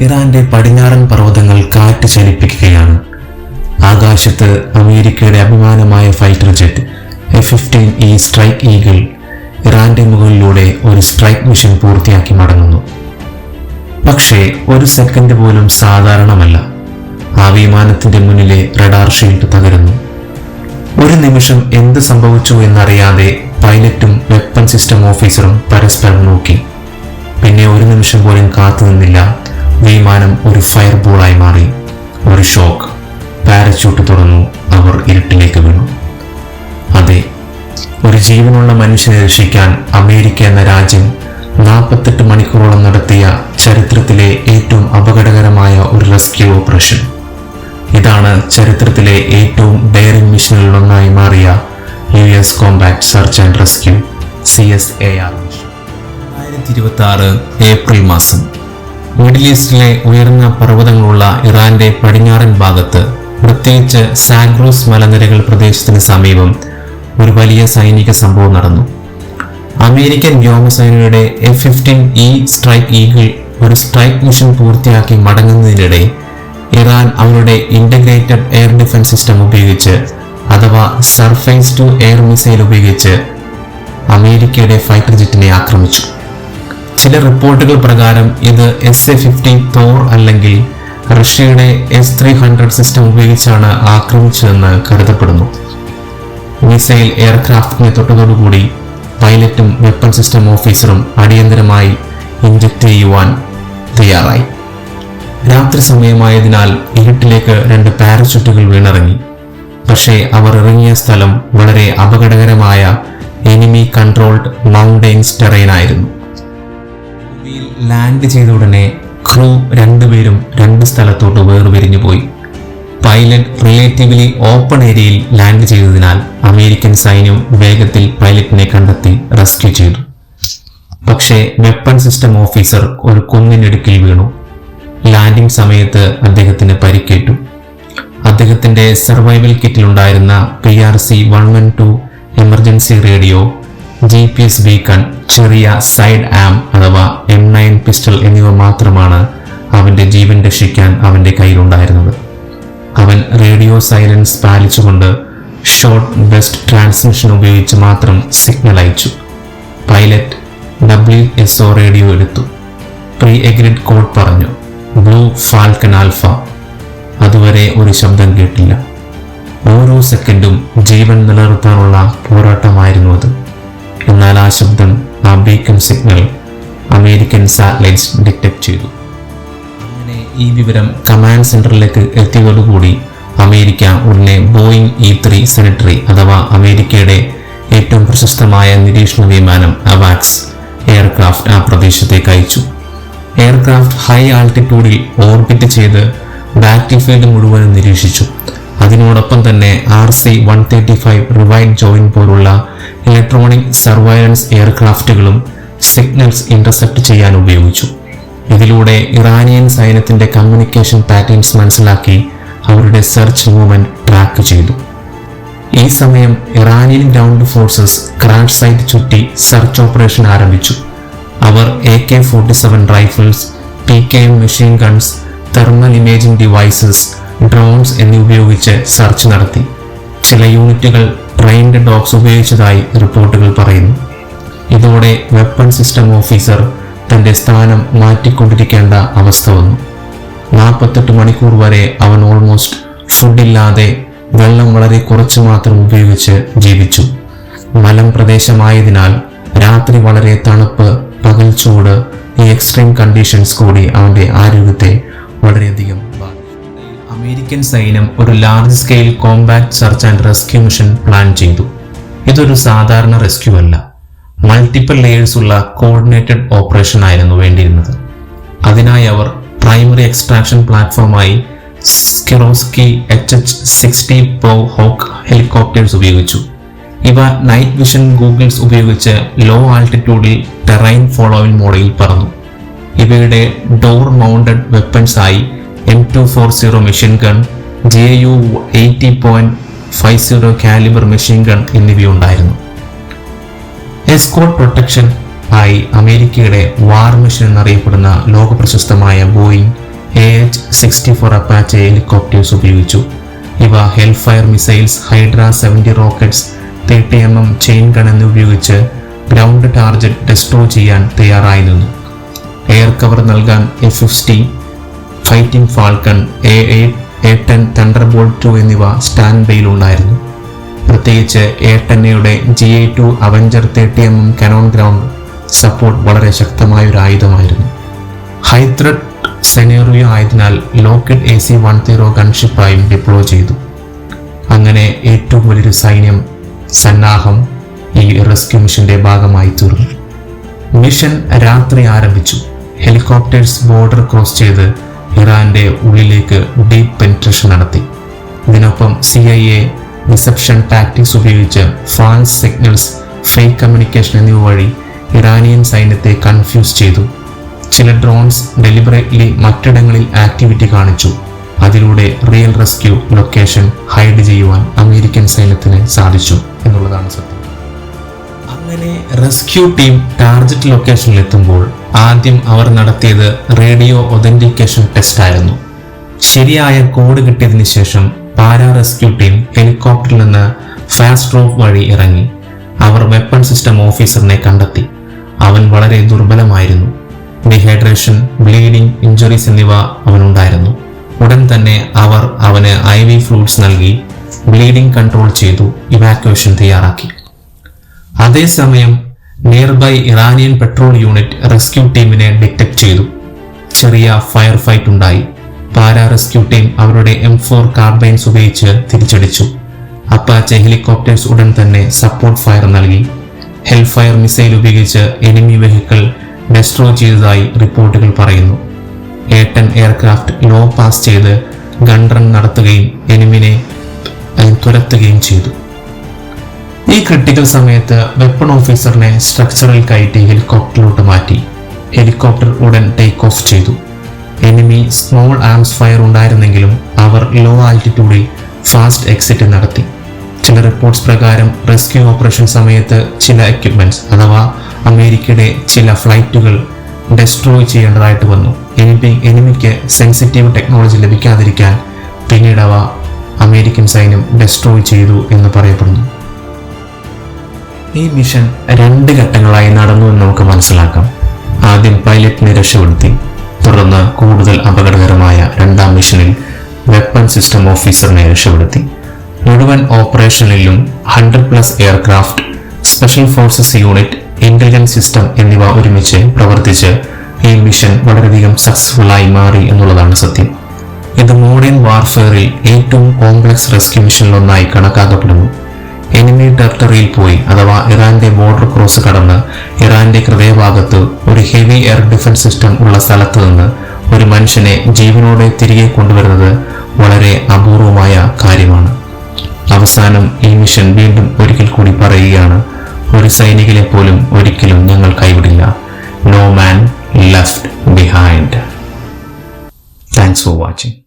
ഇറാന്റെ പടിഞ്ഞാറൻ പർവ്വതങ്ങൾ കാറ്റ് ചലിപ്പിക്കുകയാണ്. ആകാശത്ത് അമേരിക്കയുടെ അഭിമാനമായ fighter jet F-15E strike eagle ഇറാന്റെ മുകളിലൂടെ ഒരു സ്ട്രൈക്ക് മിഷൻ പൂർത്തിയാക്കി മടങ്ങുന്നു. പക്ഷേ ഒരു സെക്കൻഡ് പോലും സാധാരണമല്ല. ആ വിമാനത്തിന്റെ മുന്നിലെ റഡാർ ഷീൽഡ് തകരുന്നു. ഒരു നിമിഷം എന്ത് സംഭവിച്ചു എന്നറിയാതെ പൈലറ്റും വെപ്പൺ സിസ്റ്റം ഓഫീസറും പരസ്പരം നോക്കി. പിന്നെ ഒരു നിമിഷം പോലും കാത്തുനിന്നില്ല. വിമാനം ഒരു ഫയർ ബോളായി മാറി. ഒരു ഷോക്ക്. പാരച്യൂട്ട് തുറന്നു. അവർ ഇരുട്ടിലേക്ക് വീണു. അതെ, ഒരു ജീവനുള്ള മനുഷ്യനെ രക്ഷിക്കാൻ അമേരിക്ക എന്ന രാജ്യം 48 മണിക്കൂറോളം നടത്തിയ ചരിത്രത്തിലെ ഏറ്റവും അപകടകരമായ ഒരു റെസ്ക്യൂ ഓപ്പറേഷൻ. ഇതാണ് ചരിത്രത്തിലെ ഏറ്റവും ഡെയറിംഗ് മിഷനുകളിലൊന്നായി മാറിയ US compact search and rescue CSAR mission. 2026 April മാസം മിഡിൽ ഈസ്റ്റിലെ ഉയർന്ന പർവ്വതങ്ങളുള്ള ഇറാന്റെ പടിഞ്ഞാറൻ ഭാഗത്ത്, പ്രത്യേകിച്ച് സാഗ്രോസ് മലനിരകൾ പ്രദേശത്തിന് സമീപം ഒരു വലിയ സൈനിക സംഭവം നടന്നു. അമേരിക്കൻ വ്യോമസേനയുടെ F-15E സ്ട്രൈക്ക് ഈഗിൾ ഒരു സ്ട്രൈക്ക് മിഷൻ പൂർത്തിയാക്കി മടങ്ങുന്നതിനിടെ ഇറാൻ അവരുടെ ഇന്റഗ്രേറ്റഡ് എയർ ഡിഫൻസ് സിസ്റ്റം ഉപയോഗിച്ച്, അഥവാ സർഫേസ് ടു എയർ മിസൈൽ ഉപയോഗിച്ച് അമേരിക്കയുടെ ഫൈറ്റർ ജെറ്റിനെ ആക്രമിച്ചു. ചില റിപ്പോർട്ടുകൾ പ്രകാരം ഇത് SA-50 തോർ അല്ലെങ്കിൽ റഷ്യയുടെ S-300 സിസ്റ്റം ഉപയോഗിച്ചാണ് ആക്രമിച്ചതെന്ന് കരുതപ്പെടുന്നു. മിസൈൽ എയർക്രാഫ്റ്റിനെ തൊട്ടതോടുകൂടി പൈലറ്റും വെപ്പൺ സിസ്റ്റം ഓഫീസറും അടിയന്തരമായി ഇഞ്ചക്ട് ചെയ്യുവാൻ തയ്യാറായി. രാത്രി സമയമായതിനാൽ ഇരുട്ടിലേക്ക് 2 പാരച്യൂട്ടുകൾ വീണിറങ്ങി. പക്ഷേ അവർ ഇറങ്ങിയ സ്ഥലം വളരെ അപകടകരമായ എനിമി കൺട്രോൾഡ് മൗണ്ടെയിൻസ് ടെറൈൻ ആയിരുന്നു. ഭൂമിയിൽ ലാൻഡ് ചെയ്ത ഉടനെ ക്രൂ 2 പേരും 2 സ്ഥലത്തോട്ട് വേർപിരിഞ്ഞു പോയി. പൈലറ്റ് റിലേറ്റീവ്ലി ഓപ്പൺ ഏരിയയിൽ ലാൻഡ് ചെയ്തതിനാൽ അമേരിക്കൻ സൈന്യം വേഗത്തിൽ പൈലറ്റിനെ കണ്ടെത്തി റെസ്ക്യൂ ചെയ്തു. പക്ഷേ വെപ്പൺ സിസ്റ്റം ഓഫീസർ ഒരു കുന്നിനിടുക്കിൽ വീണു. ലാൻഡിംഗ് സമയത്ത് അദ്ദേഹത്തിന് പരിക്കേറ്റു. അദ്ദേഹത്തിന്റെ സർവൈവൽ കിറ്റിലുണ്ടായിരുന്ന PRC-112 emergency radio, GPS beacon, ചെറിയ സൈഡ് ആം അഥവാ M9 പിസ്റ്റൾ എന്നിവ മാത്രമാണ് അവന്റെ ജീവൻ രക്ഷിക്കാൻ അവന്റെ കയ്യിലുണ്ടായിരുന്നത്. അവൻ റേഡിയോ സൈലൻസ് പാലിച്ചുകൊണ്ട് ഷോർട്ട് ബെസ്റ്റ് ട്രാൻസ്മിഷൻ ഉപയോഗിച്ച് മാത്രം സിഗ്നൽ അയച്ചു. പൈലറ്റ് WSO റേഡിയോ എടുത്തു. പ്രീ എഗ്രിഡ് കോഡ് പറഞ്ഞു, ബ്ലൂ ഫാൽക്കൺ ആൽഫ. അതുവരെ ഒരു ശബ്ദം കേട്ടില്ല. ഓരോ സെക്കൻഡും ജീവൻ നിലനിർത്താനുള്ള പോരാട്ടമായിരുന്നു അത്. എന്നാൽ ആ ശബ്ദം, ആ beacon signal American satellites detect ചെയ്തു. അങ്ങനെ ഈ വിവരം കമാൻഡ് സെന്ററിലേക്ക് എത്തിയതോടുകൂടി അമേരിക്ക ഉടനെ ബോയിങ് E-3 സെനറ്ററി അഥവാ അമേരിക്കയുടെ ഏറ്റവും പ്രശസ്തമായ നിരീക്ഷണ വിമാനം അവാക്സ് എയർക്രാഫ്റ്റ് ആ പ്രദേശത്തേക്ക് അയച്ചു. എയർക്രാഫ്റ്റ് ഹൈ ആൾട്ടിറ്റ്യൂഡിൽ ഓർബിറ്റ് ചെയ്ത് ബാറ്റിൽഫീൽഡ് മുഴുവനും നിരീക്ഷിച്ചു. അതിനോടൊപ്പം തന്നെ RC-135 റിവൈഡ് ജോയിൻ പോലുള്ള ഇലക്ട്രോണിക് സർവൈലൻസ് എയർക്രാഫ്റ്റുകളും സിഗ്നൽസ് ഇന്റർസെപ്റ്റ് ചെയ്യാൻ ഉപയോഗിച്ചു. ഇതിലൂടെ ഇറാനിയൻ സൈന്യത്തിന്റെ കമ്മ്യൂണിക്കേഷൻ പാറ്റേൺസ് മനസ്സിലാക്കി അവരുടെ സെർച്ച് മൂവ്മെന്റ് ട്രാക്ക് ചെയ്തു. ഈ സമയം Iranian ground forces crash site ചുറ്റി സെർച്ച് ഓപ്പറേഷൻ ആരംഭിച്ചു. അവർ AK-47 rifles, PKM machine guns, thermal imaging devices, drones എന്നിവ ഉപയോഗിച്ച് സെർച്ച് നടത്തി. ചില യൂണിറ്റുകൾ ട്രെയിൻഡ് ഡോഗ്സ് ഉപയോഗിച്ചതായി റിപ്പോർട്ടുകൾ പറയുന്നു. ഇതോടെ വെപ്പൺ സിസ്റ്റം ഓഫീസർ തന്റെ സ്ഥാനം മാറ്റിക്കൊണ്ടിരിക്കേണ്ട അവസ്ഥ വന്നു. 48 മണിക്കൂർ വരെ അവൻ ഓൾമോസ്റ്റ് ഫുഡില്ലാതെ വെള്ളം വളരെ കുറച്ച് മാത്രം ഉപയോഗിച്ച് ജീവിച്ചു. മലം പ്രദേശമായതിനാൽ രാത്രി വളരെ തണുപ്പ്, പകൽ ചൂട്, ഈ എക്സ്ട്രീം കണ്ടീഷൻസ് കൂടി അവന്റെ ആരോഗ്യത്തെ വളരെയധികം ബാധിച്ചു. അമേരിക്കൻ സൈന്യം ഒരു large scale compact search and rescue mission plan ചെയ്തു. ഇതൊരു സാധാരണ റെസ്ക്യൂ അല്ല, മൾട്ടിപ്പിൾ ലേയേഴ്സ് ഉള്ള കോർഡിനേറ്റഡ് ഓപ്പറേഷൻ ആയിരുന്നു വേണ്ടിയിരുന്നത്. അതിനായി അവർ പ്രൈമറി എക്സ്ട്രാക്ഷൻ പ്ലാറ്റ്ഫോമായി Sikorsky HH-60 Pro hawk helicopters ഉപയോഗിച്ചു. ഇവ നൈറ്റ് വിഷൻ ഗൂഗിൾസ് ഉപയോഗിച്ച് ലോ ആൾട്ടിറ്റ്യൂഡിൽ ടെറൈൻ ഫോളോവിംഗ് മോഡിൽ പറന്നു. ഇവയുടെ ഡോർ മൗണ്ടഡ് വെപ്പൺസ് ആയി M240 machine gun, JU-80.50 calibre machine gun എന്നിവയുണ്ടായിരുന്നു. എസ്കോർട്ട് പ്രൊട്ടക്ഷൻ ആയി അമേരിക്കയുടെ വാർ മെഷീൻ എന്നറിയപ്പെടുന്ന ലോകപ്രശസ്തമായ ബോയിങ് AH-64 അപ്പാച്ചെ ഹെലികോപ്റ്റേഴ്സ് ഉപയോഗിച്ചു. ഇവ hellfire missiles, Hydra 70 rockets, 30mm chain gun എന്നിവ ഉപയോഗിച്ച് ഗ്രൗണ്ട് ടാർജറ്റ് ഡെസ്ട്രോയ് ചെയ്യാൻ തയ്യാറായി നിന്നു. എയർ കവർ നൽകാൻ F-50 fighting falcon, A-8, A-10 thunderbolt 2 എന്നിവ സ്റ്റാൻഡ് ബൈയിലുണ്ടായിരുന്നു. പ്രത്യേകിച്ച് A-10യുടെ GA-2 avenger 30mm Canon ground support വളരെ ശക്തമായ ഒരു ആയുധമായിരുന്നു. ഹൈ ത്രെഡ് സെനേറിയോ ആയതിനാൽ ലോക്കഡ് AC-10 ഗൺഷിപ്പായും ഡിപ്ലോയ് ചെയ്തു. അങ്ങനെ ഏറ്റവും വലിയൊരു സൈന്യം സന്നാഹം ഈ റെസ്ക്യൂ മിഷന്റെ ഭാഗമായി തീർന്നു. മിഷൻ രാത്രി ആരംഭിച്ചു. ഹെലികോപ്റ്റേഴ്സ് ബോർഡർ ക്രോസ് ചെയ്ത് ഇറാന്റെ ഉള്ളിലേക്ക് ഡീപ്പ് പെനിട്രേഷൻ നടത്തി. ഇതിനൊപ്പം CIA റിസപ്ഷൻ ടാക്ടിക്സ് ഉപയോഗിച്ച് ഫാൾസ് സിഗ്നൽസ്, ഫേക്ക് കമ്മ്യൂണിക്കേഷൻ എന്നിവ വഴി ഇറാനിയൻ സൈന്യത്തെ കൺഫ്യൂസ് ചെയ്തു. ചില ഡ്രോൺസ് ഡെലിബറേറ്റ്ലി മറ്റിടങ്ങളിൽ ആക്ടിവിറ്റി കാണിച്ചു. അതിലൂടെ റിയൽ റെസ്ക്യൂ ലൊക്കേഷൻ ഹൈഡ് ചെയ്യുവാൻ അമേരിക്കൻ സൈന്യത്തിന് സാധിച്ചു എന്നുള്ളതാണ് സത്യം. അങ്ങനെ റെസ്ക്യൂ ടീം ടാർജറ്റ് ലൊക്കേഷനിൽ എത്തുമ്പോൾ ആദ്യം അവർ നടത്തിയത് റേഡിയോ ഒതന്റിക്കേഷൻ ടെസ്റ്റ് ആയിരുന്നു. ശരിയായ കോഡ് കിട്ടിയതിന് ശേഷം പാരാ റെസ്ക്യൂ ടീം ഹെലികോപ്റ്ററിൽ നിന്ന് ഫാസ്റ്റ് ഡ്രോപ്പ് വഴി ഇറങ്ങി. അവർ വെപ്പൺ സിസ്റ്റം ഓഫീസറിനെ കണ്ടെത്തി. അവൻ വളരെ ദുർബലമായിരുന്നു. ഡീഹൈഡ്രേഷൻ, ബ്ലീഡിംഗ്, ഇഞ്ചുറീസ് എന്നിവ അവനുണ്ടായിരുന്നു. ഉടൻ തന്നെ അവർ അവന് IV ഫ്ലൂയിഡ്സ് നൽകി ബ്ലീഡിംഗ് കൺട്രോൾ ചെയ്തു ഇവാക്യുവേഷൻ തയ്യാറാക്കി. അതേസമയം nearby Iranian petrol unit rescue ടീമിനെ ഡിറ്റക്ട് ചെയ്തു. ചെറിയ ഫയർ ഫൈറ്റ് ഉണ്ടായി. പാരാ റെസ്ക്യൂ ടീം അവരുടെ M4 കാർബൈൻസ് ഉപയോഗിച്ച് തിരിച്ചടിച്ചു. അപ്പാച്ചെ ഹെലികോപ്റ്റേഴ്സ് ഉടൻ തന്നെ സപ്പോർട്ട് ഫയർ നൽകി. ഹെൽഫയർ മിസൈൽ ഉപയോഗിച്ച് എനിമി വെഹിക്കിൾ ഡെസ്ട്രോയ് ചെയ്തതായി റിപ്പോർട്ടുകൾ പറയുന്നു. A-10 എയർക്രാഫ്റ്റ് ലോ പാസ് ചെയ്ത് ഗൺ റൺ നടത്തുകയും എനിമിനെ തുരത്തുകയും ചെയ്തു. ഈ ക്രിട്ടിക്കൽ സമയത്ത് വെപ്പൺ ഓഫീസറിനെ സ്ട്രക്ചറിൽ കയറ്റി ഹെലികോപ്റ്ററിലോട്ട് മാറ്റി. ഹെലികോപ്റ്റർ ഉടൻ ടേക്ക് ഓഫ് ചെയ്തു. എനിമി സ്മോൾ ആംസ് ഫയർ ഉണ്ടായിരുന്നെങ്കിലും അവർ ലോ ആൾട്ടിറ്റ്യൂഡിൽ ഫാസ്റ്റ് എക്സിറ്റ് നടത്തി. ചില റിപ്പോർട്ട്സ് പ്രകാരം റെസ്ക്യൂ ഓപ്പറേഷൻ സമയത്ത് ചില എക്യുപ്മെന്റ്സ് അഥവാ അമേരിക്കയുടെ ചില ഫ്ലൈറ്റുകൾ ഡെസ്ട്രോയ് ചെയ്യേണ്ടതായിട്ട് വന്നു. എനിമിക്ക് സെൻസിറ്റീവ് ടെക്നോളജി ലഭിക്കാതിരിക്കാൻ പിന്നീട് അവ അമേരിക്കൻ സൈന്യം ഡെസ്ട്രോയ് ചെയ്തു എന്ന് പറയപ്പെടുന്നു. ഈ മിഷൻ 2 ഘട്ടങ്ങളായി നടന്നു എന്ന് നമുക്ക് മനസ്സിലാക്കാം. ആദ്യം പൈലറ്റിനെ രക്ഷപ്പെടുത്തി. തുടർന്ന് കൂടുതൽ അപകടകരമായ 2ാം മിഷനിൽ വെപ്പൺ സിസ്റ്റം ഓഫീസറിനെ രക്ഷപ്പെടുത്തി. മുഴുവൻ ഓപ്പറേഷനിലും 100+ aircraft, special forces unit, intelligence system എന്നിവ ഒരുമിച്ച് പ്രവർത്തിച്ച് ഈ മിഷൻ വളരെയധികം സക്സസ്ഫുള്ളായി മാറി എന്നുള്ളതാണ് സത്യം. ഇത് മോഡേൺ വാർഫെയറിൽ ഏറ്റവും കോംപ്ലക്സ് റെസ്ക്യൂ മിഷനിലൊന്നായി കണക്കാക്കപ്പെടുന്നു. എനിമി ടെറിട്ടറിയിൽ പോയി അഥവാ ഇറാന്റെ ബോർഡർ ക്രോസ് കടന്ന് ഇറാന്റെ ഹൃദയഭാഗത്ത് ഒരു ഹെവി എയർ ഡിഫൻസ് സിസ്റ്റം ഉള്ള സ്ഥലത്ത് നിന്ന് ഒരു മനുഷ്യനെ ജീവനോടെ തിരികെ കൊണ്ടുവരുന്നത് വളരെ അപൂർവമായ കാര്യമാണ്. അവസാനം ഈ മിഷൻ വീണ്ടും ഒരിക്കൽ കൂടി പറയുകയാണ്, ഒരു സൈനികനെ പോലും ഒരിക്കലും ഞങ്ങൾ കൈവിടില്ല. No man left behind. Thanks for watching.